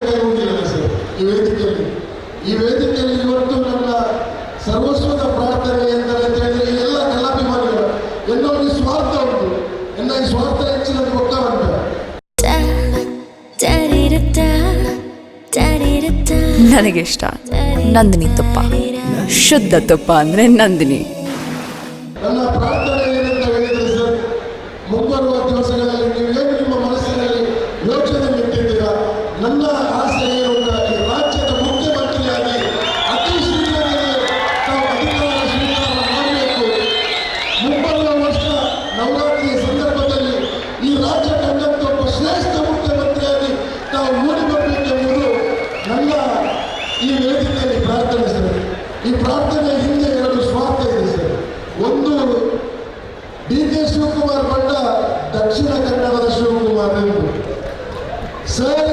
ಇರುವುದಿಲ್ಲ ಸರ್ ಈ ವೇದಿಕೆಯಲ್ಲಿ ಇವತ್ತು ನನ್ನ ಸರ್ವಸ್ವದ ಪ್ರಾರ್ಥನೆ ಎಂದರೆ ಅಂತ ಹೇಳಿದ್ರೆ ಈ ಎಲ್ಲ ಕಲಾಭಿಮಾನಿಗಳು ಎಲ್ಲೋ ಈ ಸ್ವಾರ್ಥ ಉಂಟು, ಎಲ್ಲ ಈ ಸ್ವಾರ್ಥ ಹೆಚ್ಚಿನ ಗೊತ್ತವಂತ. ನನಗೆ ಇಷ್ಟ ನಂದಿನಿ ತುಪ್ಪ, ಶುದ್ಧ ತುಪ್ಪ ಅಂದ್ರೆ ನಂದಿನಿ. ನನ್ನ ಪ್ರಾರ್ಥನೆ ಏನಂತ ಹೇಳಿದ್ರೆ ಸರ್, ಮುಂಬರುವ ದಿವಸಗಳಲ್ಲಿ ನೀವು ಏನು ನಿಮ್ಮ ಮನಸ್ಸಿನಲ್ಲಿ ಯೋಚನೆ ಇಟ್ಟಿದ್ದೀರಾ, ನನ್ನ ಆಸೆ ಏನು ಈ ರಾಜ್ಯದ ಮುಖ್ಯಮಂತ್ರಿಯಾಗಿ ಅತಿ ಶೀಘ್ರದಲ್ಲಿ ತಾವು ಅಧಿಕಾರ ಸ್ವೀಕಾರ ಮಾಡಬೇಕು. ಮುಂಬರುವ ವರ್ಷ ನವರಾತ್ರಿಯ ಸಂದರ್ಭದಲ್ಲಿ ಈ ರಾಜ್ಯ ಕಂಡಂತ ಒಬ್ಬ ಶ್ರೇಷ್ಠ ಮುಖ್ಯಮಂತ್ರಿಯಾಗಿ ತಾವು ಮೂಡಿ ಬರಬೇಕೆಂಬುದು ನನ್ನ ಈ ವೇದಿಕೆಯಲ್ಲಿ ಪ್ರಾರ್ಥನೆ ಸರ್. ಈ ಪ್ರಾರ್ಥನೆ ಹಿಂದೆ ಎರಡು ಸ್ವಾರ್ಥ ಇದೆ ಸರ್. ಒಂದು, DK ಶಿವಕುಮಾರ್ ಬಂಡ ದಕ್ಷಿಣ ಕನ್ನಡದ ಶಿವಕುಮಾರ್ ಎಂದು ಸರ್,